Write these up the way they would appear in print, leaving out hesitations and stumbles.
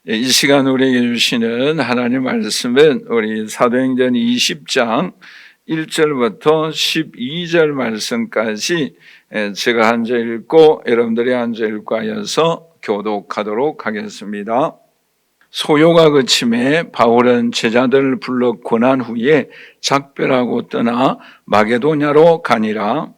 이 시간 우리에게 주시는 하나님 말씀은 우리 사도행전 20장 1절부터 12절 말씀까지 제가 앉아 읽고 여러분들이 앉아 읽고 하여서 교독하도록 하겠습니다. 소요가 그침에 바울은 제자들을 불러 권한 후에 작별하고 떠나 마게도냐로 가니라.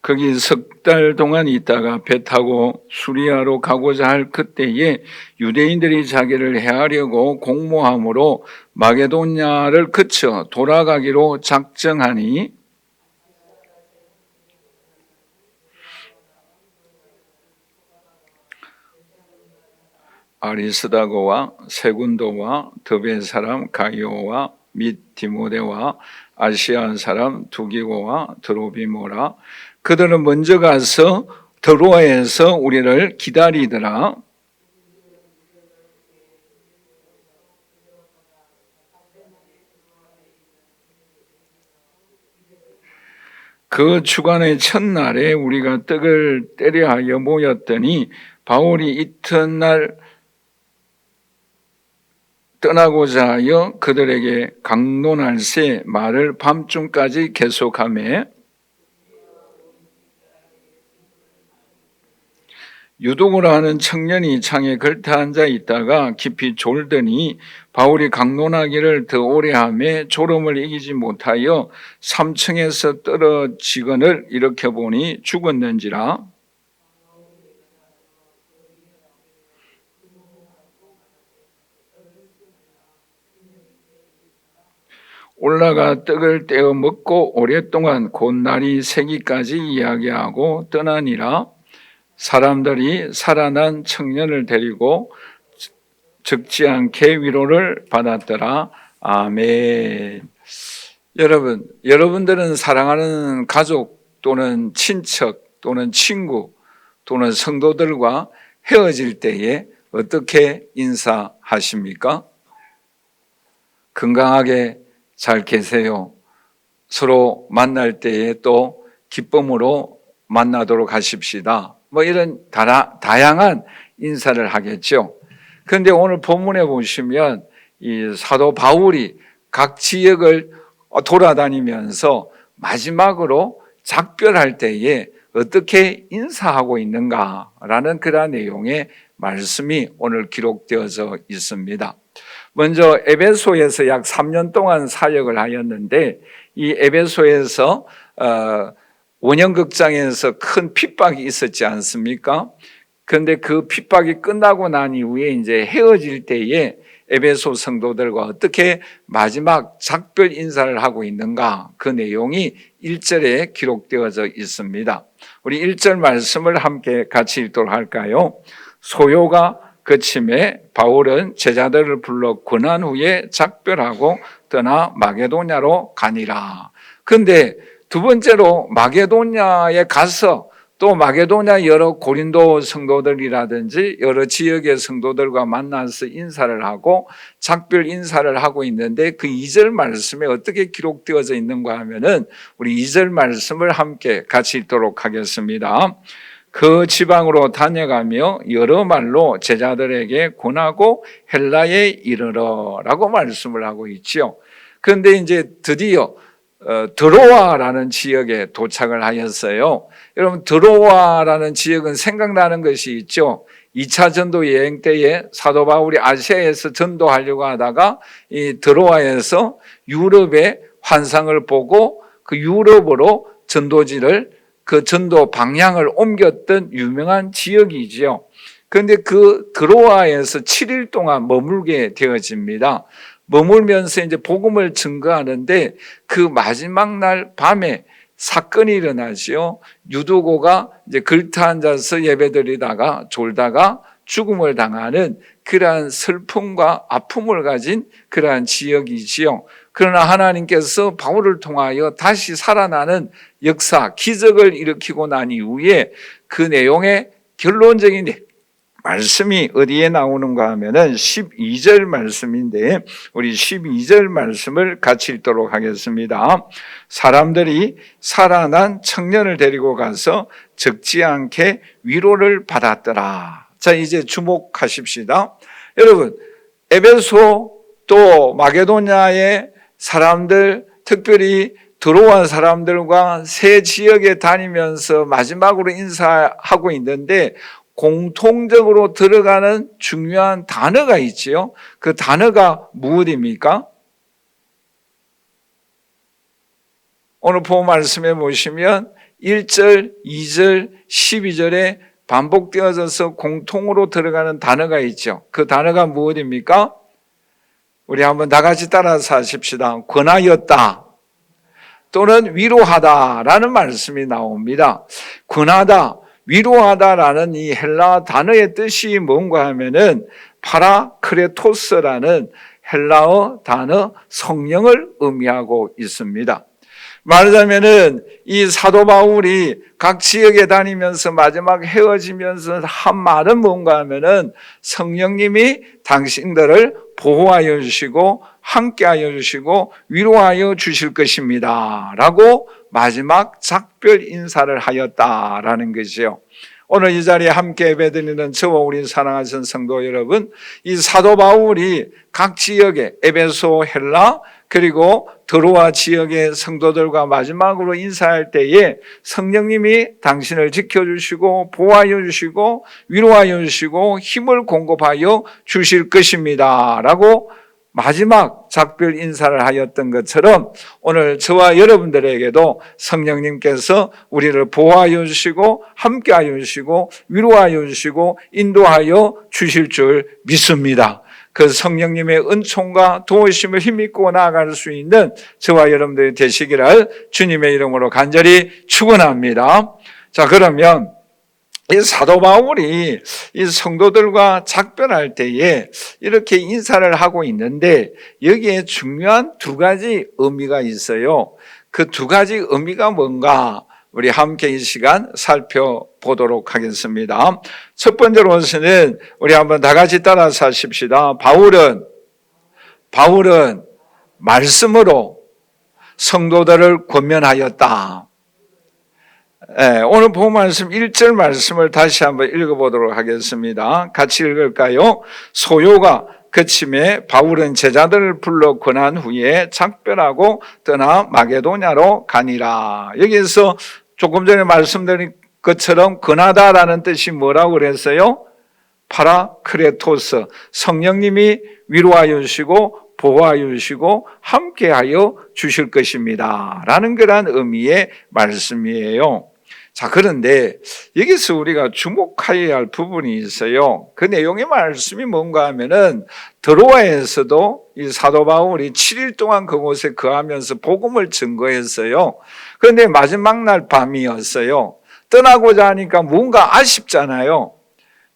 거기 석 달 동안 있다가 배 타고 수리아로 가고자 할 그때에 유대인들이 자기를 해하려고 공모함으로 마게도냐를 거쳐 돌아가기로 작정하니 아리스다고와 세군도와 더베 사람 가이오와 및 디모데와 아시아 사람 두기고와 드로비모라 그들은 먼저 가서 드로아에서 우리를 기다리더라. 그 주간의 첫날에 우리가 떡을 떼려 하여 모였더니 바울이 이튿날 떠나고자 하여 그들에게 강론할새 말을 밤중까지 계속하며 유도고라 하는 청년이 창에 걸터 앉아 있다가 깊이 졸더니 바울이 강론하기를 더 오래 하며 졸음을 이기지 못하여 3층에서 떨어지거늘 일으켜 보니 죽었는지라. 올라가 떡을 떼어 먹고 오랫동안 곧 날이 새기까지 이야기하고 떠나니라. 사람들이 살아난 청년을 데리고 적지 않게 위로를 받았더라. 아멘. 여러분들은 사랑하는 가족 또는 친척 또는 친구 또는 성도들과 헤어질 때에 어떻게 인사하십니까? 건강하게 잘 계세요. 서로 만날 때에 또 기쁨으로 만나도록 하십시다. 이런 다양한 인사를 하겠죠. 그런데 오늘 본문에 보시면 이 사도 바울이 각 지역을 돌아다니면서 마지막으로 작별할 때에 어떻게 인사하고 있는가라는 그런 내용의 말씀이 오늘 기록되어져 있습니다. 먼저 에베소에서 약 3년 동안 사역을 하였는데 이 에베소에서 원형극장에서 큰 핍박이 있었지 않습니까? 그런데 그 핍박이 끝나고 난 이후에 이제 헤어질 때에 에베소 성도들과 어떻게 마지막 작별 인사를 하고 있는가 그 내용이 1절에 기록되어져 있습니다. 우리 1절 말씀을 함께 같이 읽도록 할까요? 소요가 그침에 바울은 제자들을 불러 권한 후에 작별하고 떠나 마게도냐로 가니라. 그런데 두 번째로 마게도냐에 가서 또 마게도냐 여러 고린도 성도들이라든지 여러 지역의 성도들과 만나서 인사를 하고 작별 인사를 하고 있는데 그 2절 말씀에 어떻게 기록되어져 있는가 하면은 우리 2절 말씀을 함께 같이 읽도록 하겠습니다. 그 지방으로 다녀가며 여러 말로 제자들에게 권하고 헬라에 이르러라고 말씀을 하고 있지요. 그런데 이제 드디어 드로아라는 지역에 도착을 하였어요. 여러분 드로아라는 지역은 생각나는 것이 있죠. 2차 전도 여행 때에 사도 바울이 아시아에서 전도하려고 하다가 이 드로아에서 유럽의 환상을 보고 그 유럽으로 전도지를 그 전도 방향을 옮겼던 유명한 지역이지요. 그런데 그 드로아에서 7일 동안 머물게 되어집니다. 머물면서 이제 복음을 증거하는데 그 마지막 날 밤에 사건이 일어나지요. 유두고가 이제 걸터 앉아서 예배드리다가 졸다가 죽음을 당하는 그러한 슬픔과 아픔을 가진 그러한 지역이지요. 그러나 하나님께서 바울을 통하여 다시 살아나는 역사, 기적을 일으키고 난 이후에 그 내용의 결론적인 말씀이 어디에 나오는가 하면은 12절 말씀인데 우리 12절 말씀을 같이 읽도록 하겠습니다. 사람들이 살아난 청년을 데리고 가서 적지 않게 위로를 받았더라. 자, 이제 주목하십시다. 여러분, 에베소 또 마게도냐의 사람들, 특별히 들어온 사람들과 새 지역에 다니면서 마지막으로 인사하고 있는데 공통적으로 들어가는 중요한 단어가 있지요. 그 단어가 무엇입니까? 오늘 본 말씀에 보시면 1절, 2절, 12절에 반복되어져서 공통으로 들어가는 단어가 있죠. 그 단어가 무엇입니까? 우리 한번 다 같이 따라서 하십시다. 권하였다 또는 위로하다라는 말씀이 나옵니다. 권하다, 위로하다라는 이 헬라 단어의 뜻이 뭔가 하면은 파라크레토스라는 헬라어 단어 성령을 의미하고 있습니다. 말하자면은 이 사도 바울이 각 지역에 다니면서 마지막 헤어지면서 한 말은 뭔가 하면은 성령님이 당신들을 보호하여 주시고 함께하여 주시고 위로하여 주실 것입니다 라고 마지막 작별 인사를 하였다라는 것이요. 오늘 이 자리에 함께 예배드리는 저와 우리 사랑하신 성도 여러분, 이 사도 바울이 각 지역에 에베소, 헬라 그리고 드로아 지역의 성도들과 마지막으로 인사할 때에 성령님이 당신을 지켜주시고 보호하여 주시고 위로하여 주시고 힘을 공급하여 주실 것입니다 라고 마지막 작별 인사를 하였던 것처럼 오늘 저와 여러분들에게도 성령님께서 우리를 보호하여 주시고 함께하여 주시고 위로하여 주시고 인도하여 주실 줄 믿습니다. 그 성령님의 은총과 도우심을 힘입고 나아갈 수 있는 저와 여러분들이 되시기를 주님의 이름으로 간절히 축원합니다. 자, 그러면 이 사도 바울이 이 성도들과 작별할 때에 이렇게 인사를 하고 있는데 여기에 중요한 두 가지 의미가 있어요. 그 두 가지 의미가 뭔가 우리 함께 이 시간 살펴보도록 하겠습니다. 첫 번째로서는 우리 한번 다 같이 따라서 하십시다. 바울은 말씀으로 성도들을 권면하였다. 오늘 본 말씀 1절 말씀을 다시 한번 읽어보도록 하겠습니다. 같이 읽을까요? 소요가 그침에 바울은 제자들을 불러 권한 후에 작별하고 떠나 마게도냐로 가니라. 여기에서 조금 전에 말씀드린 것처럼 권하다라는 뜻이 뭐라고 그랬어요? 파라크레토스, 성령님이 위로하여 주시고 보호하여 주시고 함께하여 주실 것입니다 라는 그런 의미의 말씀이에요. 자, 그런데 여기서 우리가 주목해야 할 부분이 있어요. 그 내용의 말씀이 뭔가 하면은 드로아에서도 이 사도 바울이 7일 동안 그곳에 거하면서 복음을 증거했어요. 그런데 마지막 날 밤이었어요. 떠나고자 하니까 뭔가 아쉽잖아요.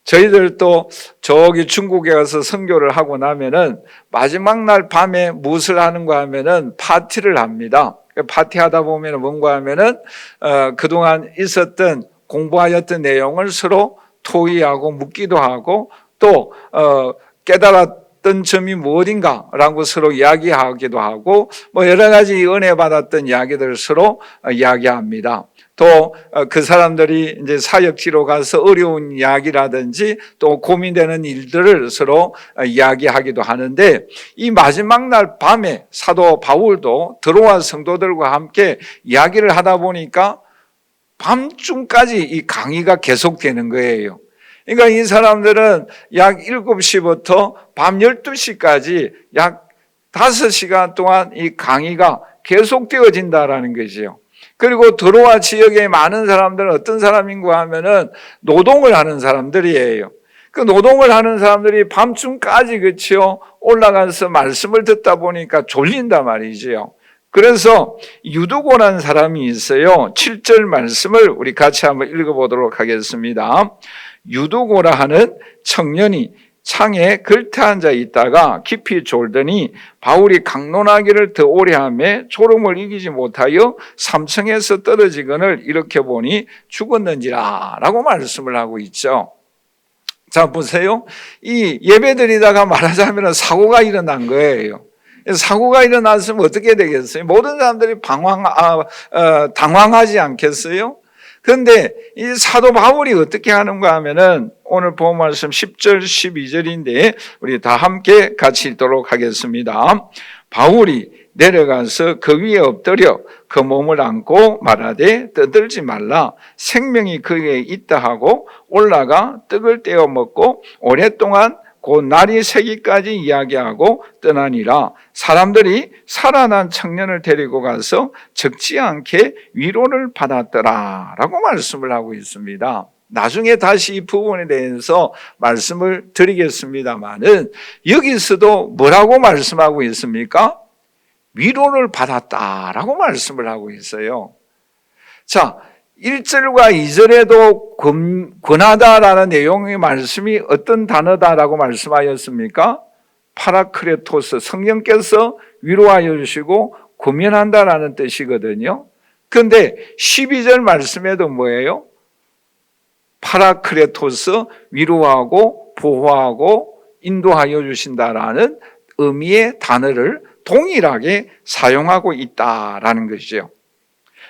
저희들도 저기 중국에 가서 선교를 하고 나면은 마지막 날 밤에 무엇을 하는가 하면은 파티를 합니다. 파티하다 보면 뭔가 하면은 그동안 있었던 공부하였던 내용을 서로 토의하고 묻기도 하고 또 깨달았던 점이 무엇인가라고 서로 이야기하기도 하고 뭐 여러 가지 은혜 받았던 이야기들을 서로 이야기합니다. 또 그 사람들이 이제 사역지로 가서 어려운 이야기라든지 또 고민되는 일들을 서로 이야기하기도 하는데 이 마지막 날 밤에 사도 바울도 드로아 성도들과 함께 이야기를 하다 보니까 밤중까지 이 강의가 계속되는 거예요. 그러니까 이 사람들은 약 7시부터 밤 12시까지 약 5시간 동안 이 강의가 계속되어진다라는 것이죠. 그리고 드로아 지역의 많은 사람들은 어떤 사람인가 하면은 노동을 하는 사람들이에요. 그 노동을 하는 사람들이 밤중까지 그치요 올라가서 말씀을 듣다 보니까 졸린단 말이지요. 그래서 유두고라는 사람이 있어요. 7절 말씀을 우리 같이 한번 읽어보도록 하겠습니다. 유두고라 하는 청년이 창에 걸터 앉아 있다가 깊이 졸더니 바울이 강론하기를 더 오래 하며 졸음을 이기지 못하여 3층에서 떨어지거늘 일으켜 보니 죽었는지라 라고 말씀을 하고 있죠. 자, 보세요. 이 예배드리다가 말하자면 사고가 일어난 거예요. 사고가 일어났으면 어떻게 되겠어요? 모든 사람들이 당황하지 않겠어요? 그런데 이 사도 바울이 어떻게 하는가 하면은 오늘 본 말씀 10절, 12절인데 우리 다 함께 같이 읽도록 하겠습니다. 바울이 내려가서 그 위에 엎드려 그 몸을 안고 말하되 떠들지 말라. 생명이 그에 있다 하고 올라가 떡을 떼어 먹고 오랫동안 곧 날이 새기까지 이야기하고 떠나니라. 사람들이 살아난 청년을 데리고 가서 적지 않게 위로를 받았더라 라고 말씀을 하고 있습니다. 나중에 다시 이 부분에 대해서 말씀을 드리겠습니다만은 여기서도 뭐라고 말씀하고 있습니까? 위로를 받았다라고 말씀을 하고 있어요. 자, 1절과 2절에도 권하다라는 내용의 말씀이 어떤 단어다라고 말씀하였습니까? 파라크레토스, 성령께서 위로하여 주시고 권면한다라는 뜻이거든요. 그런데 12절 말씀에도 뭐예요? 파라크레토스, 위로하고 보호하고 인도하여 주신다라는 의미의 단어를 동일하게 사용하고 있다라는 것이죠.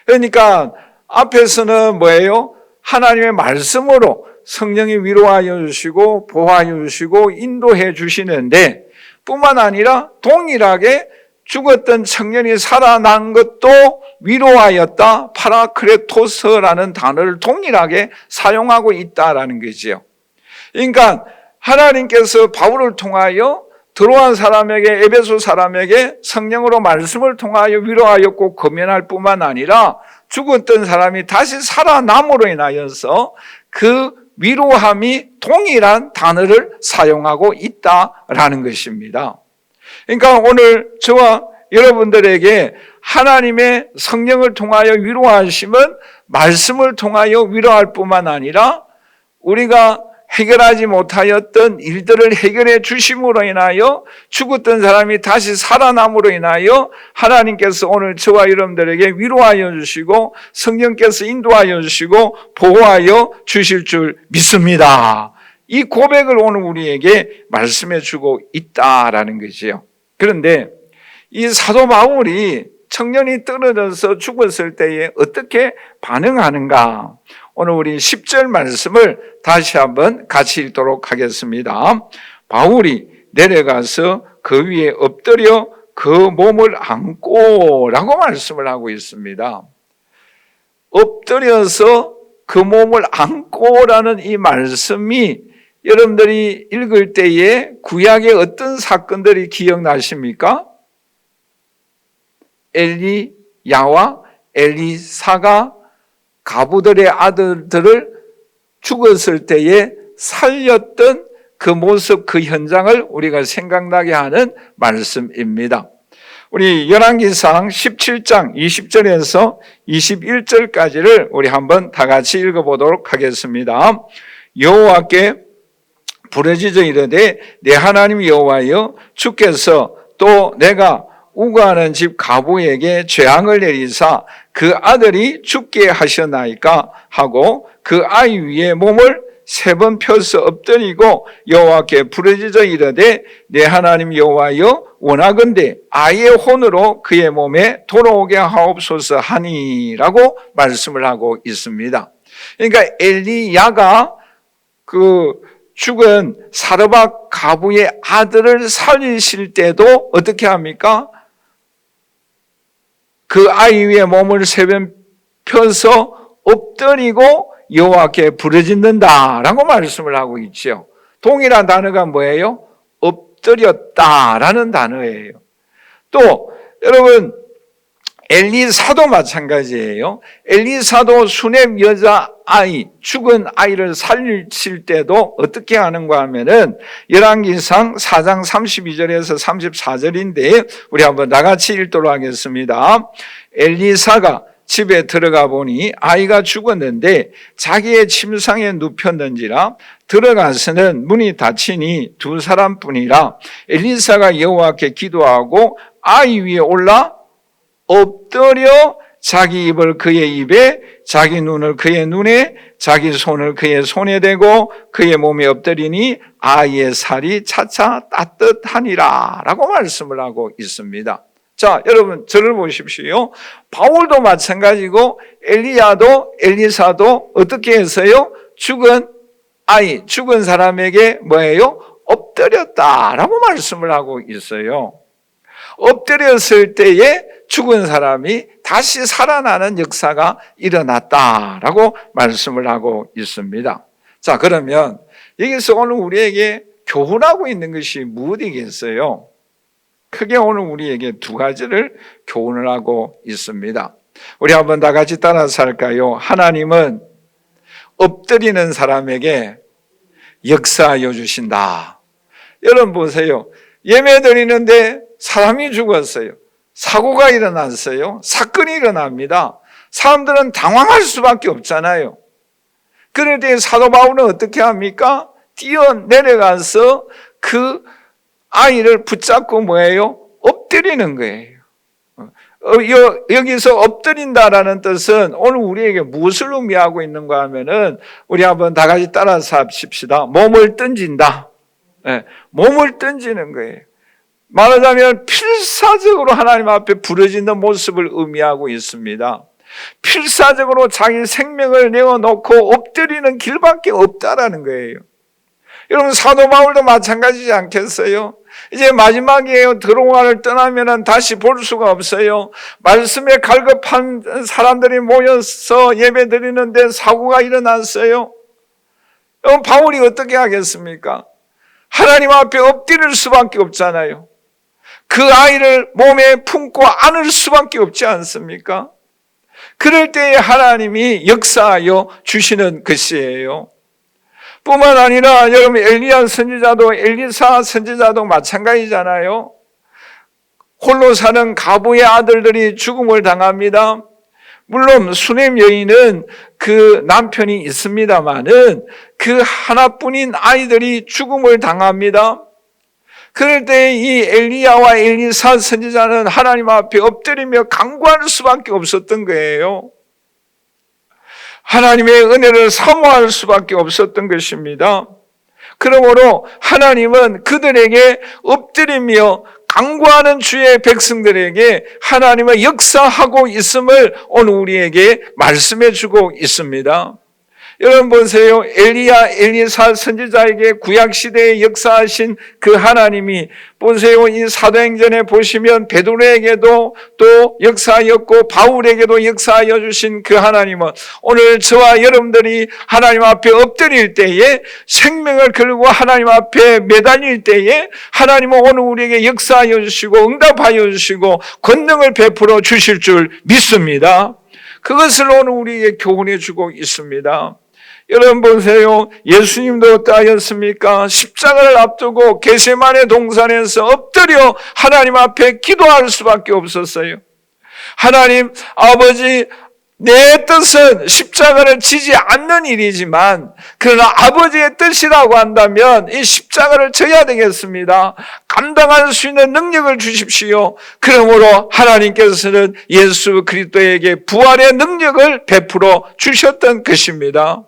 그러니까 앞에서는 뭐예요? 하나님의 말씀으로 성령이 위로하여 주시고 보호하여 주시고 인도해 주시는데 뿐만 아니라 동일하게 죽었던 청년이 살아난 것도 위로하였다. 파라크레토스라는 단어를 동일하게 사용하고 있다라는 거지요. 그러니까 하나님께서 바울을 통하여 들어온 사람에게, 에베소 사람에게 성령으로 말씀을 통하여 위로하였고 권면할 뿐만 아니라 죽었던 사람이 다시 살아남으로 인하여서 그 위로함이 동일한 단어를 사용하고 있다라는 것입니다. 그러니까 오늘 저와 여러분들에게 하나님의 성령을 통하여 위로하심은 말씀을 통하여 위로할 뿐만 아니라 우리가 해결하지 못하였던 일들을 해결해 주심으로 인하여 죽었던 사람이 다시 살아남으로 인하여 하나님께서 오늘 저와 여러분들에게 위로하여 주시고 성령께서 인도하여 주시고 보호하여 주실 줄 믿습니다. 이 고백을 오늘 우리에게 말씀해 주고 있다라는 것이요. 그런데 이 사도 바울이 청년이 떨어져서 죽었을 때에 어떻게 반응하는가? 오늘 우리 10절 말씀을 다시 한번 같이 읽도록 하겠습니다. 바울이 내려가서 그 위에 엎드려 그 몸을 안고 라고 말씀을 하고 있습니다. 엎드려서 그 몸을 안고라는 이 말씀이 여러분들이 읽을 때에 구약의 어떤 사건들이 기억나십니까? 엘리야와 엘리사가 가부들의 아들들을 죽었을 때에 살렸던 그 모습, 그 현장을 우리가 생각나게 하는 말씀입니다. 우리 열왕기상 17장 20절에서 21절까지를 우리 한번 다 같이 읽어보도록 하겠습니다. 여호와께 부르짖어 이르되 내 하나님 여호와여 주께서 또 내가 우거하는 집 가부에게 재앙을 내리사 그 아들이 죽게 하셨나이까 하고 그 아이 위에 몸을 3번 펴서 엎드리고 여호와께 부르짖어 이르되 내 하나님 여호와여 원하건대 아이의 혼으로 그의 몸에 돌아오게 하옵소서 하니라고 말씀을 하고 있습니다. 그러니까 엘리야가 그 죽은 사르밧 가부의 아들을 살리실 때도 어떻게 합니까? 그 아이 위에 몸을 3번 펴서 엎드리고 여호와께 부르짖는다라고 말씀을 하고 있죠. 동일한 단어가 뭐예요? 엎드렸다라는 단어예요. 또 여러분 엘리사도 마찬가지예요. 엘리사도 수넴 여자아이, 죽은 아이를 살리실 때도 어떻게 하는가 하면은 열왕기상 4장 32절에서 34절인데 우리 한번 나같이 읽도록 하겠습니다. 엘리사가 집에 들어가 보니 아이가 죽었는데 자기의 침상에 눕혔는지라 들어가서는 문이 닫히니 2사람뿐이라 엘리사가 여호와께 기도하고 아이 위에 올라 엎드려 자기 입을 그의 입에, 자기 눈을 그의 눈에, 자기 손을 그의 손에 대고 그의 몸에 엎드리니 아이의 살이 차차 따뜻하니라 라고 말씀을 하고 있습니다. 자, 여러분 저를 보십시오. 바울도 마찬가지고 엘리야도 엘리사도 어떻게 했어요? 죽은 아이, 죽은 사람에게 뭐예요? 엎드렸다라고 말씀을 하고 있어요. 엎드렸을 때에 죽은 사람이 다시 살아나는 역사가 일어났다라고 말씀을 하고 있습니다. 자, 그러면 여기서 오늘 우리에게 교훈하고 있는 것이 무엇이겠어요? 크게 오늘 우리에게 두 가지를 교훈을 하고 있습니다. 우리 한번 다 같이 따라서 할까요? 하나님은 엎드리는 사람에게 역사하여 주신다. 여러분 보세요. 예배 드리는데 사람이 죽었어요. 사고가 일어났어요. 사건이 일어납니다. 사람들은 당황할 수밖에 없잖아요. 그럴 때 사도 바울은 어떻게 합니까? 뛰어내려가서 그 아이를 붙잡고 뭐예요? 엎드리는 거예요. 여기서 엎드린다라는 뜻은 오늘 우리에게 무엇을 의미하고 있는가 하면은 우리 한번 다 같이 따라서 합시다. 몸을 던진다. 네, 몸을 던지는 거예요. 말하자면 필사적으로 하나님 앞에 부러지는 모습을 의미하고 있습니다. 필사적으로 자기 생명을 내어놓고 엎드리는 길밖에 없다라는 거예요. 여러분 사도 바울도 마찬가지지 않겠어요? 이제 마지막이에요. 드로아를 떠나면 다시 볼 수가 없어요. 말씀에 갈급한 사람들이 모여서 예배 드리는데 사고가 일어났어요. 여러분 바울이 어떻게 하겠습니까? 하나님 앞에 엎드릴 수밖에 없잖아요. 그 아이를 몸에 품고 안을 수밖에 없지 않습니까? 그럴 때에 하나님이 역사하여 주시는 것이에요. 뿐만 아니라 여러분 엘리야 선지자도 엘리사 선지자도 마찬가지잖아요. 홀로 사는 과부의 아들들이 죽음을 당합니다. 물론 수넴 여인은 그 남편이 있습니다마는 그 하나뿐인 아이들이 죽음을 당합니다. 그럴 때 이 엘리야와 엘리사 선지자는 하나님 앞에 엎드리며 간구할 수밖에 없었던 거예요. 하나님의 은혜를 사모할 수밖에 없었던 것입니다. 그러므로 하나님은 그들에게 엎드리며 간구하는 주의 백성들에게 하나님의 역사하고 있음을 오늘 우리에게 말씀해 주고 있습니다. 여러분 보세요. 엘리야, 엘리사 선지자에게 구약시대에 역사하신 그 하나님이 보세요. 이 사도행전에 보시면 베드로에게도 또 역사하였고 바울에게도 역사하여 주신 그 하나님은 오늘 저와 여러분들이 하나님 앞에 엎드릴 때에 생명을 걸고 하나님 앞에 매달릴 때에 하나님은 오늘 우리에게 역사하여 주시고 응답하여 주시고 권능을 베풀어 주실 줄 믿습니다. 그것을 오늘 우리에게 교훈해 주고 있습니다. 여러분 보세요. 예수님도 어떠하였습니까? 십자가를 앞두고 겟세마네 동산에서 엎드려 하나님 앞에 기도할 수밖에 없었어요. 하나님 아버지, 내 뜻은 십자가를 지지 않는 일이지만 그러나 아버지의 뜻이라고 한다면 이 십자가를 져야 되겠습니다. 감당할 수 있는 능력을 주십시오. 그러므로 하나님께서는 예수 그리스도에게 부활의 능력을 베풀어 주셨던 것입니다.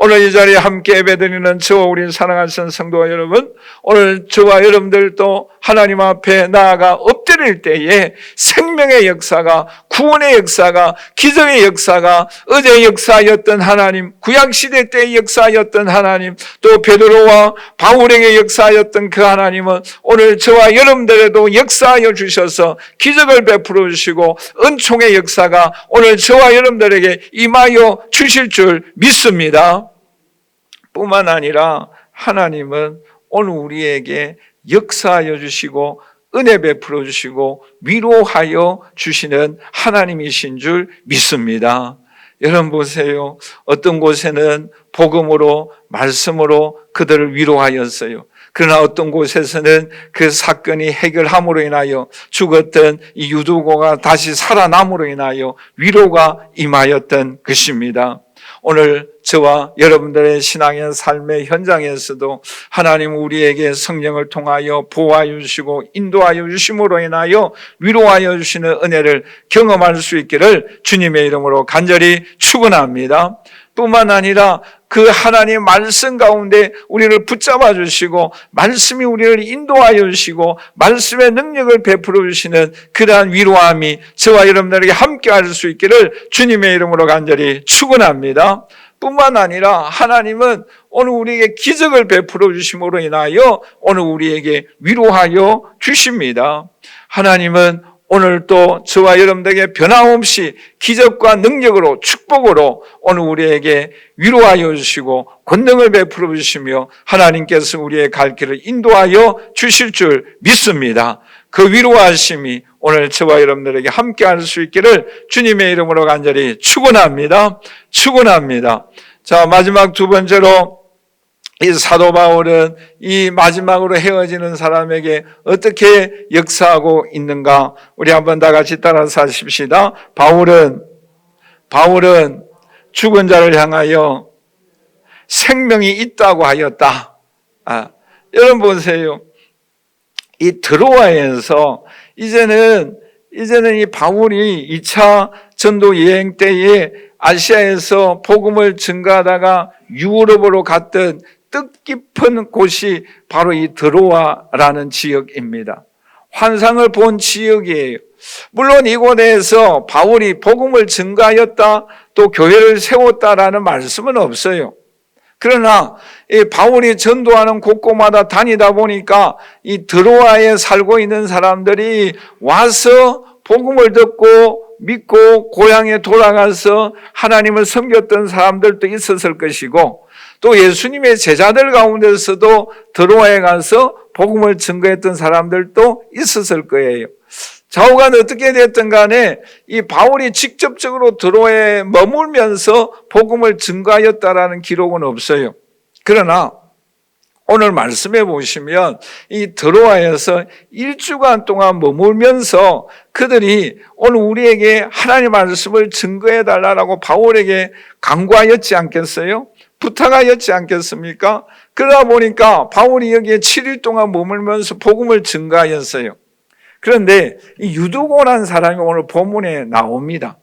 오늘 이 자리에 함께 예배드리는 저와 우리 사랑하시는 성도 여러분, 오늘 저와 여러분들도 하나님 앞에 나아가 엎드릴 때에 생명의 역사가, 구원의 역사가, 기적의 역사가, 어제 역사였던 하나님, 구약시대 때의 역사였던 하나님, 또 베드로와 바울에게 역사였던 그 하나님은 오늘 저와 여러분들에도 역사하여 주셔서 기적을 베풀어 주시고 은총의 역사가 오늘 저와 여러분들에게 임하여 주실 줄 믿습니다. 뿐만 아니라 하나님은 오늘 우리에게 역사하여 주시고 은혜 베풀어 주시고 위로하여 주시는 하나님이신 줄 믿습니다. 여러분 보세요. 어떤 곳에는 복음으로 말씀으로 그들을 위로하였어요. 그러나 어떤 곳에서는 그 사건이 해결함으로 인하여 죽었던 이 유두고가 다시 살아남으로 인하여 위로가 임하였던 것입니다. 오늘 저와 여러분들의 신앙의 삶의 현장에서도 하나님 우리에게 성령을 통하여 보호하여 주시고 인도하여 주심으로 인하여 위로하여 주시는 은혜를 경험할 수 있기를 주님의 이름으로 간절히 축원합니다. 뿐만 아니라 그 하나님의 말씀 가운데 우리를 붙잡아 주시고 말씀이 우리를 인도하여 주시고 말씀의 능력을 베풀어 주시는 그러한 위로함이 저와 여러분들에게 함께 할 수 있기를 주님의 이름으로 간절히 축원합니다. 뿐만 아니라 하나님은 오늘 우리에게 기적을 베풀어 주심으로 인하여 오늘 우리에게 위로하여 주십니다. 하나님은 오늘 또 저와 여러분들에게 변함없이 기적과 능력으로 축복으로 오늘 우리에게 위로하여 주시고 권능을 베풀어 주시며 하나님께서 우리의 갈 길을 인도하여 주실 줄 믿습니다. 그 위로하심이 오늘 저와 여러분들에게 함께 할 수 있기를 주님의 이름으로 간절히 축원합니다. 축원합니다. 자, 마지막 두 번째로 이 사도 바울은 이 마지막으로 헤어지는 사람에게 어떻게 역사하고 있는가? 우리 한번 다 같이 따라서 하십시다. 바울은 죽은 자를 향하여 생명이 있다고 하였다. 여러분 보세요. 이 드로아에서 이제는 이 바울이 2차 전도 여행 때에 아시아에서 복음을 증거하다가 유럽으로 갔던 뜻깊은 곳이 바로 이 드로아라는 지역입니다. 환상을 본 지역이에요. 물론 이곳에서 바울이 복음을 증거하였다, 또 교회를 세웠다라는 말씀은 없어요. 그러나 이 바울이 전도하는 곳곳마다 다니다 보니까 이 드로아에 살고 있는 사람들이 와서 복음을 듣고 믿고 고향에 돌아가서 하나님을 섬겼던 사람들도 있었을 것이고, 또 예수님의 제자들 가운데서도 드로아에 가서 복음을 증거했던 사람들도 있었을 거예요. 좌우간 어떻게 됐든 간에 이 바울이 직접적으로 드로아에 머물면서 복음을 증거하였다라는 기록은 없어요. 그러나 오늘 말씀해 보시면 이 드로아에서 1주간 동안 머물면서 그들이 오늘 우리에게 하나님의 말씀을 증거해 달라고 바울에게 강구하였지 않겠어요? 부탁하였지 않겠습니까? 그러다 보니까 바울이 여기에 7일 동안 머물면서 복음을 증거하였어요. 그런데 이 유두고라는 사람이 오늘 본문에 나옵니다.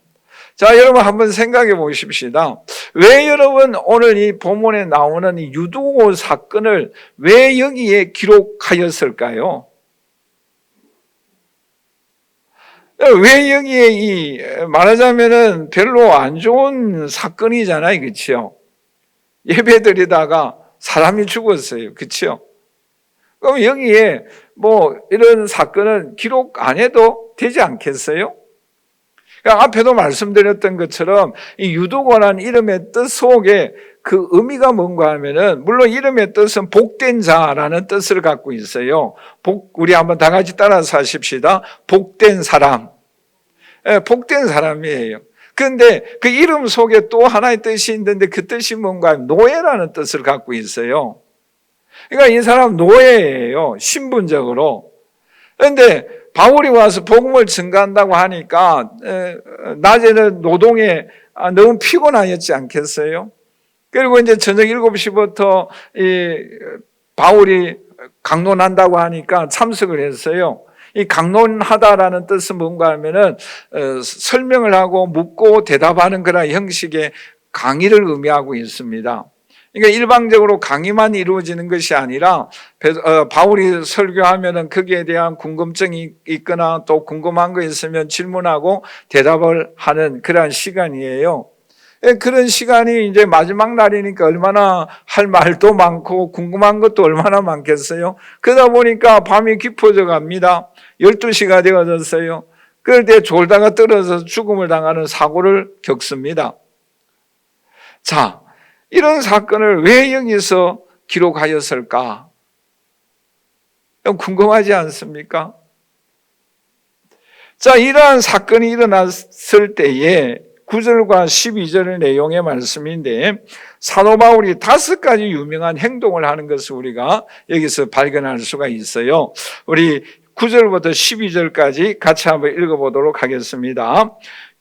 자, 여러분 한번 생각해 보십시다. 왜 여러분 오늘 이 본문에 나오는 이 유두고 사건을 왜 여기에 기록하였을까요? 왜 여기에 이 말하자면은 별로 안 좋은 사건이잖아요. 그렇죠? 예배드리다가 사람이 죽었어요. 그렇죠? 그럼 여기에 뭐 이런 사건은 기록 안 해도 되지 않겠어요? 앞에도 말씀드렸던 것처럼 이 유두고라는 이름의 뜻 속에 그 의미가 뭔가 하면은, 물론 이름의 뜻은 복된 자라는 뜻을 갖고 있어요. 우리 한번 다 같이 따라서 하십시다. 복된 사람. 복된 사람이에요. 그런데 그 이름 속에 또 하나의 뜻이 있는데 그 뜻이 뭔가 하면 노예라는 뜻을 갖고 있어요. 그러니까 이 사람 노예예요. 신분적으로. 그런데 바울이 와서 복음을 증거한다고 하니까 낮에는 노동에 너무 피곤하였지 않겠어요? 그리고 이제 저녁 7시부터 이 바울이 강론한다고 하니까 참석을 했어요. 이 강론하다라는 뜻은 뭔가 하면은 설명을 하고 묻고 대답하는 그런 형식의 강의를 의미하고 있습니다. 그러니까 일방적으로 강의만 이루어지는 것이 아니라 바울이 설교하면은 거기에 대한 궁금증이 있거나 또 궁금한 거 있으면 질문하고 대답을 하는 그런 시간이에요. 그런 시간이 이제 마지막 날이니까 얼마나 할 말도 많고 궁금한 것도 얼마나 많겠어요. 그러다 보니까 밤이 깊어져 갑니다. 12시가 되어졌어요. 그럴 때 졸다가 떨어져서 죽음을 당하는 사고를 겪습니다. 자, 이런 사건을 왜 여기서 기록하였을까? 궁금하지 않습니까? 자, 이러한 사건이 일어났을 때에 9절과 12절의 내용의 말씀인데, 사도 바울이 5가지 유명한 행동을 하는 것을 우리가 여기서 발견할 수가 있어요. 우리 9절부터 12절까지 같이 한번 읽어보도록 하겠습니다.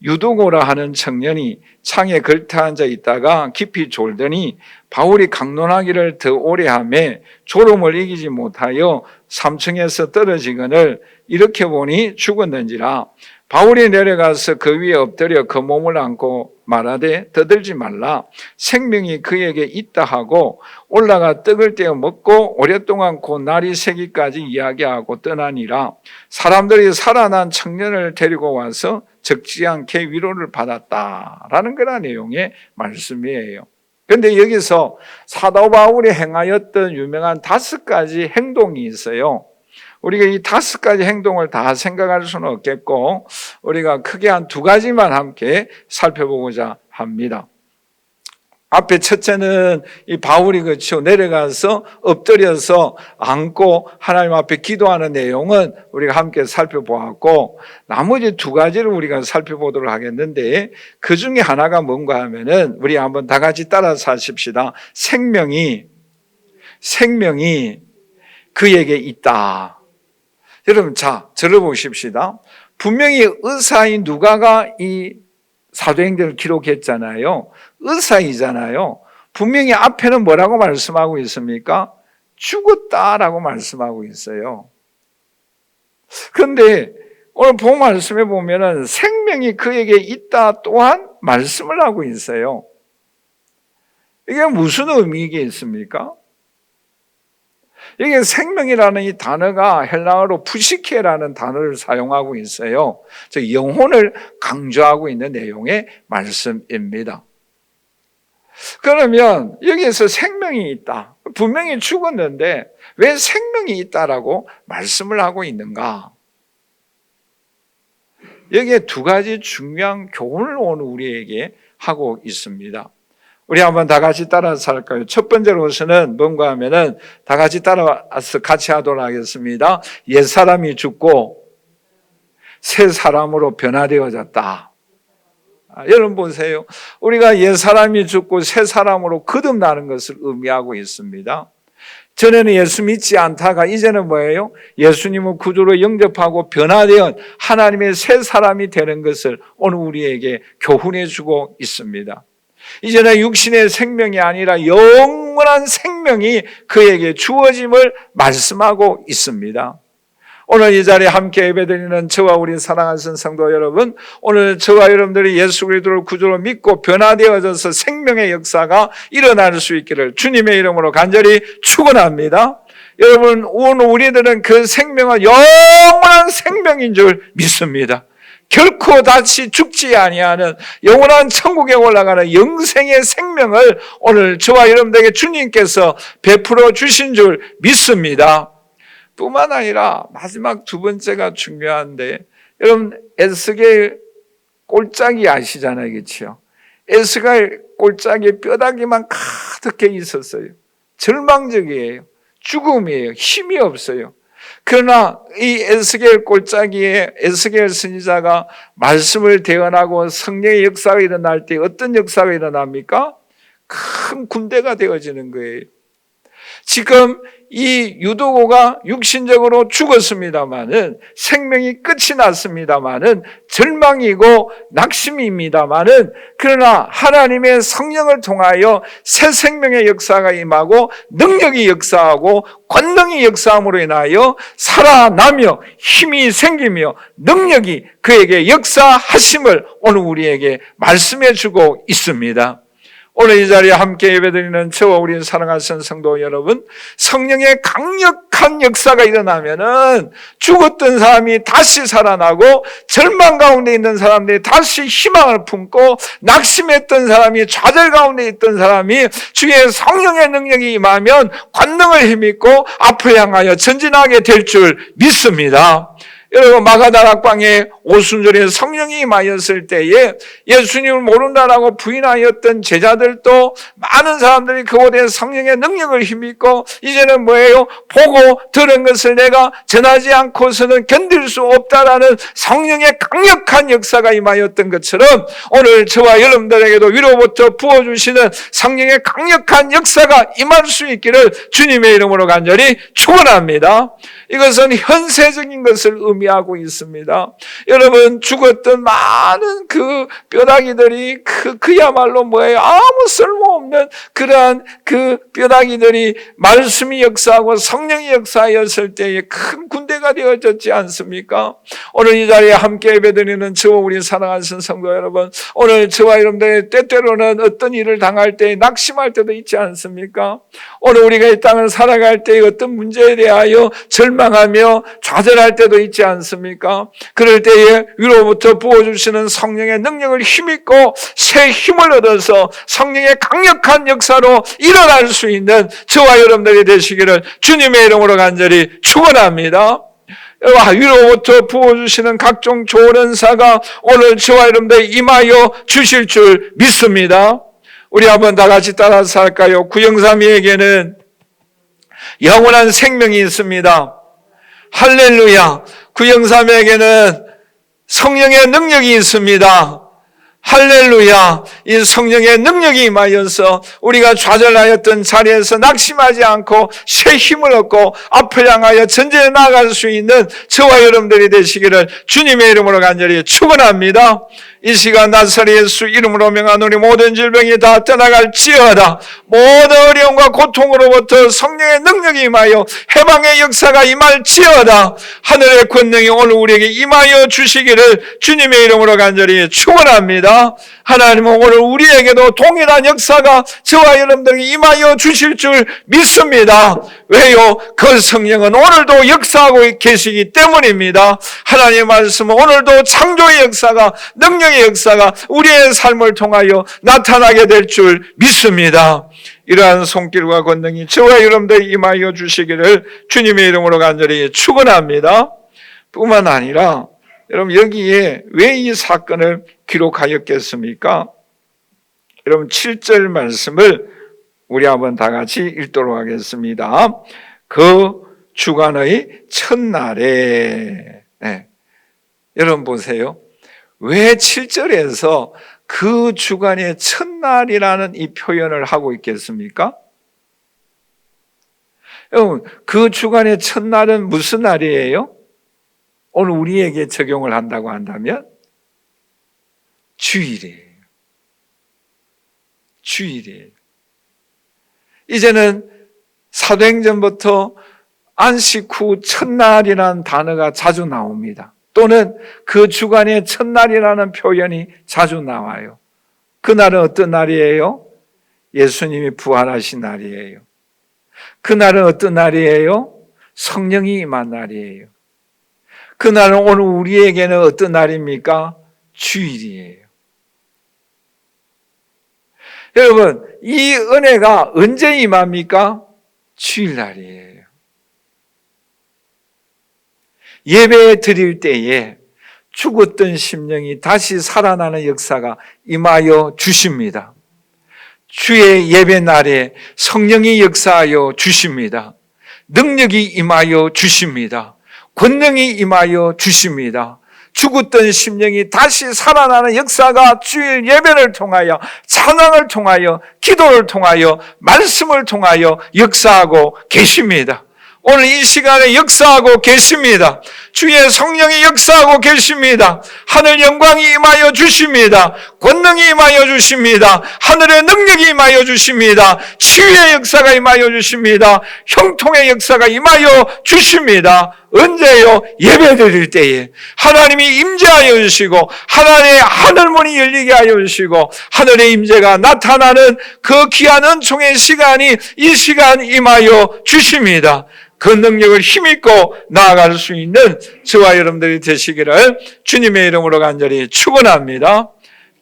유두고라 하는 청년이 창에 걸터앉아 있다가 깊이 졸더니 바울이 강론하기를 더 오래 하매 졸음을 이기지 못하여 3층에서 떨어지거늘 이렇게 보니 죽었는지라. 바울이 내려가서 그 위에 엎드려 그 몸을 안고 말하되 떠들지 말라. 생명이 그에게 있다 하고 올라가 떡을 떼어 먹고 오랫동안 곧 날이 새기까지 이야기하고 떠나니라. 사람들이 살아난 청년을 데리고 와서 적지 않게 위로를 받았다라는 그런 내용의 말씀이에요. 그런데 여기서 사도 바울이 행하였던 유명한 5가지 행동이 있어요. 우리가 이 5가지 행동을 다 생각할 수는 없겠고 우리가 크게 한 2가지만 함께 살펴보고자 합니다. 앞에 첫째는 이 바울이 그렇죠. 내려가서 엎드려서 안고 하나님 앞에 기도하는 내용은 우리가 함께 살펴보았고 나머지 2가지를 우리가 살펴보도록 하겠는데 그 중에 하나가 뭔가 하면은 우리 한번 다 같이 따라서 하십시다. 생명이 그에게 있다. 여러분 자 들어보십시다. 분명히 의사인 누가가 이 사도행전을 기록했잖아요. 의사이잖아요. 분명히 앞에는 뭐라고 말씀하고 있습니까? 죽었다라고 말씀하고 있어요. 그런데 오늘 본 말씀에 보면은 생명이 그에게 있다 또한 말씀을 하고 있어요. 이게 무슨 의미겠습니까? 이게 생명이라는 이 단어가 헬라어로 푸시케라는 단어를 사용하고 있어요. 즉 영혼을 강조하고 있는 내용의 말씀입니다. 그러면 여기에서 생명이 있다. 분명히 죽었는데 왜 생명이 있다라고 말씀을 하고 있는가? 여기에 2가지 중요한 교훈을 오늘 우리에게 하고 있습니다. 우리 한번 다 같이 따라서 할까요? 첫 번째로서는 뭔가 하면은 다 같이 따라서 같이 하도록 하겠습니다. 옛사람이 죽고 새 사람으로 변화되어졌다. 여러분 보세요. 우리가 옛사람이 죽고 새 사람으로 거듭나는 것을 의미하고 있습니다. 전에는 예수 믿지 않다가 이제는 뭐예요? 예수님을 구주로 영접하고 변화되어 하나님의 새 사람이 되는 것을 오늘 우리에게 교훈해 주고 있습니다. 이제는 육신의 생명이 아니라 영원한 생명이 그에게 주어짐을 말씀하고 있습니다. 오늘 이 자리에 함께 예배드리는 저와 우리 사랑하는 성도 여러분, 오늘 저와 여러분들이 예수 그리스도를 구주로 믿고 변화되어져서 생명의 역사가 일어날 수 있기를 주님의 이름으로 간절히 축원합니다. 여러분, 오늘 우리들은 그 생명은 영원한 생명인 줄 믿습니다. 결코 다시 죽지 아니하는 영원한 천국에 올라가는 영생의 생명을 오늘 저와 여러분들에게 주님께서 베풀어 주신 줄 믿습니다. 뿐만 아니라 마지막 2번째가 중요한데 여러분 에스겔 꼴짝이 아시잖아요. 그렇죠? 에스겔 꼴짝에 뼈다귀만 가득해 있었어요. 절망적이에요. 죽음이에요. 힘이 없어요. 그러나 이 에스겔 꼴짜기에 에스겔 선지자가 말씀을 대언하고 성령의 역사가 일어날 때 어떤 역사가 일어납니까? 큰 군대가 되어지는 거예요. 지금 이 유도고가 육신적으로 죽었습니다마는 생명이 끝이 났습니다마는 절망이고 낙심입니다마는 그러나 하나님의 성령을 통하여 새 생명의 역사가 임하고 능력이 역사하고 권능이 역사함으로 인하여 살아나며 힘이 생기며 능력이 그에게 역사하심을 오늘 우리에게 말씀해 주고 있습니다. 오늘 이 자리에 함께 예배드리는 저와 우리 사랑하는 성도 여러분, 성령의 강력한 역사가 일어나면은 죽었던 사람이 다시 살아나고 절망 가운데 있는 사람들이 다시 희망을 품고 낙심했던 사람이 좌절 가운데 있던 사람이 주의 성령의 능력이 임하면 권능을 힘입고 앞을 향하여 전진하게 될 줄 믿습니다. 여러분 마가다락방에 오순절에 성령이 임하였을 때에 예수님을 모른다라고 부인하였던 제자들도 많은 사람들이 그곳에 성령의 능력을 힘입고 이제는 뭐예요? 보고 들은 것을 내가 전하지 않고서는 견딜 수 없다라는 성령의 강력한 역사가 임하였던 것처럼 오늘 저와 여러분들에게도 위로부터 부어주시는 성령의 강력한 역사가 임할 수 있기를 주님의 이름으로 간절히 축원합니다. 이것은 현세적인 것을 의미합니다. 의미하고 있습니다. 여러분, 죽었던 많은 그 뼈다귀들이 그야말로 뭐예요? 아무 쓸모없는 그러한 그 뼈다귀들이 말씀이 역사하고 성령이 역사하였을 때에 큰 군대가 되어졌지 않습니까? 오늘 이 자리에 함께 예배드리는 저와 우리 사랑하는 성도 여러분, 오늘 저와 여러분들의 때때로는 어떤 일을 당할 때 낙심할 때도 있지 않습니까? 오늘 우리가 이 땅을 살아갈 때 어떤 문제에 대하여 절망하며 좌절할 때도 있지 않습니까? 그럴 때에 위로부터 부어주시는 성령의 능력을 힘입고 새 힘을 얻어서 성령의 강력한 역사로 일어날 수 있는 저와 여러분들이 되시기를 주님의 이름으로 간절히 축원합니다. 위로부터 부어주시는 각종 좋은 은사가 오늘 저와 여러분들 임하여 주실 줄 믿습니다. 우리 한번 다 같이 따라서 할까요? 구영삼이에게는 영원한 생명이 있습니다. 할렐루야. 구영삼에게는 성령의 능력이 있습니다. 할렐루야. 이 성령의 능력이 임하여서 우리가 좌절하였던 자리에서 낙심하지 않고 새 힘을 얻고 앞을 향하여 전진해 나아갈 수 있는 저와 여러분들이 되시기를 주님의 이름으로 간절히 축원합니다. 이 시간 나사렛 예수 이름으로 명하노니 모든 질병이 다 떠나갈지어다. 모든 어려움과 고통으로부터 성령의 능력이 임하여 해방의 역사가 임할지어다. 하늘의 권능이 오늘 우리에게 임하여 주시기를 주님의 이름으로 간절히 축원합니다. 하나님은 오늘 우리에게도 동일한 역사가 저와 여러분들에게 임하여 주실 줄 믿습니다. 왜요? 그 성령은 오늘도 역사하고 계시기 때문입니다. 하나님의 말씀은 오늘도 창조의 역사가, 능력의 역사가 우리의 삶을 통하여 나타나게 될 줄 믿습니다. 이러한 손길과 권능이 저와 여러분들에게 임하여 주시기를 주님의 이름으로 간절히 축원합니다. 뿐만 아니라 여러분, 여기에 왜 이 사건을 기록하였겠습니까? 여러분, 7절 말씀을 우리 한번 다 같이 읽도록 하겠습니다. 그 주간의 첫날에, 네. 여러분 보세요. 왜 7절에서 그 주간의 첫날이라는 이 표현을 하고 있겠습니까? 여러분, 그 주간의 첫날은 무슨 날이에요? 오늘 우리에게 적용을 한다고 한다면 주일이에요. 주일이에요. 이제는 사도행전부터 안식 후 첫날이라는 단어가 자주 나옵니다. 또는 그 주간의 첫날이라는 표현이 자주 나와요. 그날은 어떤 날이에요? 예수님이 부활하신 날이에요. 그날은 어떤 날이에요? 성령이 임한 날이에요. 그날은 오늘 우리에게는 어떤 날입니까? 주일이에요. 여러분, 이 은혜가 언제 임합니까? 주일날이에요. 예배 드릴 때에 죽었던 심령이 다시 살아나는 역사가 임하여 주십니다. 주의 예배 날에 성령이 역사하여 주십니다. 능력이 임하여 주십니다. 권능이 임하여 주십니다. 죽었던 심령이 다시 살아나는 역사가 주일 예배를 통하여, 찬양을 통하여, 기도를 통하여, 말씀을 통하여 역사하고 계십니다. 오늘 이 시간에 역사하고 계십니다. 주의 성령이 역사하고 계십니다. 하늘 영광이 임하여 주십니다. 권능이 임하여 주십니다. 하늘의 능력이 임하여 주십니다. 치유의 역사가 임하여 주십니다. 형통의 역사가 임하여 주십니다. 언제요? 예배 드릴 때에 하나님이 임재하여 주시고 하나님의 하늘문이 열리게 하여 주시고 하늘의 임재가 나타나는 그 귀한 은총의 시간이 이 시간 임하여 주십니다. 그 능력을 힘입고 나아갈 수 있는 저와 여러분들이 되시기를 주님의 이름으로 간절히 축원합니다.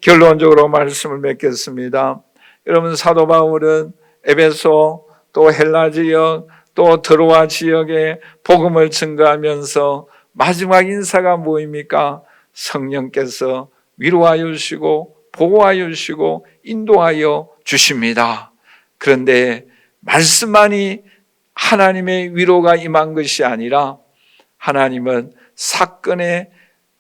결론적으로 말씀을 맺겠습니다. 여러분, 사도 바울은 에베소 또 헬라 지역 또 드로아 지역에 복음을 증거하면서 마지막 인사가 뭐입니까? 성령께서 위로하여 주시고 보호하여 주시고 인도하여 주십니다. 그런데 말씀만이 하나님의 위로가 임한 것이 아니라 하나님은 사건의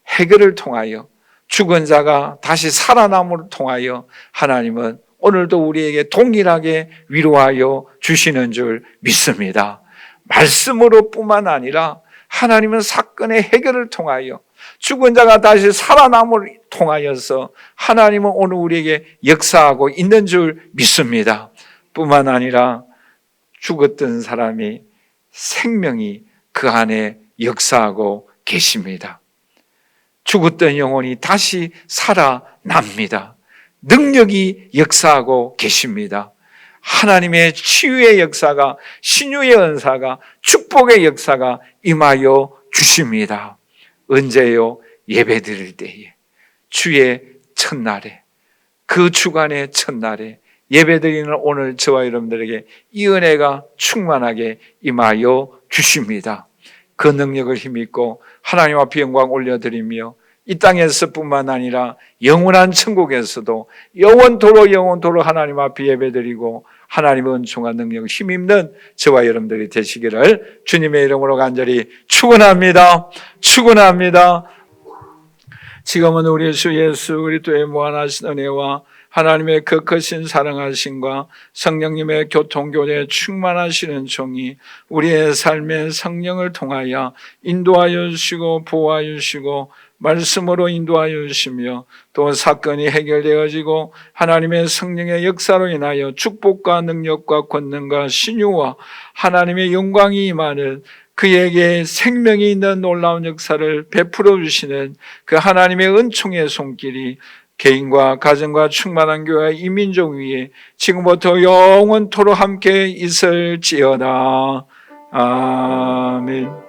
해결을 통하여 죽은 자가 다시 살아남음을 통하여 하나님은 오늘도 우리에게 동일하게 위로하여 주시는 줄 믿습니다. 말씀으로 뿐만 아니라 하나님은 사건의 해결을 통하여 죽은 자가 다시 살아남을 통하여서 하나님은 오늘 우리에게 역사하고 있는 줄 믿습니다. 뿐만 아니라 죽었던 사람이 생명이 그 안에 역사하고 계십니다. 죽었던 영혼이 다시 살아납니다. 능력이 역사하고 계십니다. 하나님의 치유의 역사가, 신유의 은사가, 축복의 역사가 임하여 주십니다. 언제요? 예배드릴 때에, 주의 첫날에, 그 주간의 첫날에 예배드리는 오늘 저와 여러분들에게 이 은혜가 충만하게 임하여 주십니다. 그 능력을 힘입고 하나님 앞에 영광 올려드리며 이 땅에서뿐만 아니라 영원한 천국에서도 영원토록 하나님 앞에 예배드리고 하나님의 은총과 능력을 힘입는 저와 여러분들이 되시기를 주님의 이름으로 간절히 축원합니다. 축원합니다. 지금은 우리 주 예수 그리스도의 무한하신 은혜와 하나님의 그 크신 사랑하심과 성령님의 교통교제에 충만하시는 종이 우리의 삶의 성령을 통하여 인도하여 주시고 보호하여 주시고 말씀으로 인도하여 주시며 또 사건이 해결되어지고 하나님의 성령의 역사로 인하여 축복과 능력과 권능과 신유와 하나님의 영광이 임하는 그에게 생명이 있는 놀라운 역사를 베풀어 주시는 그 하나님의 은총의 손길이 개인과 가정과 충만한 교회 이민족 위에 지금부터 영원토록 함께 있을지어다. 아멘.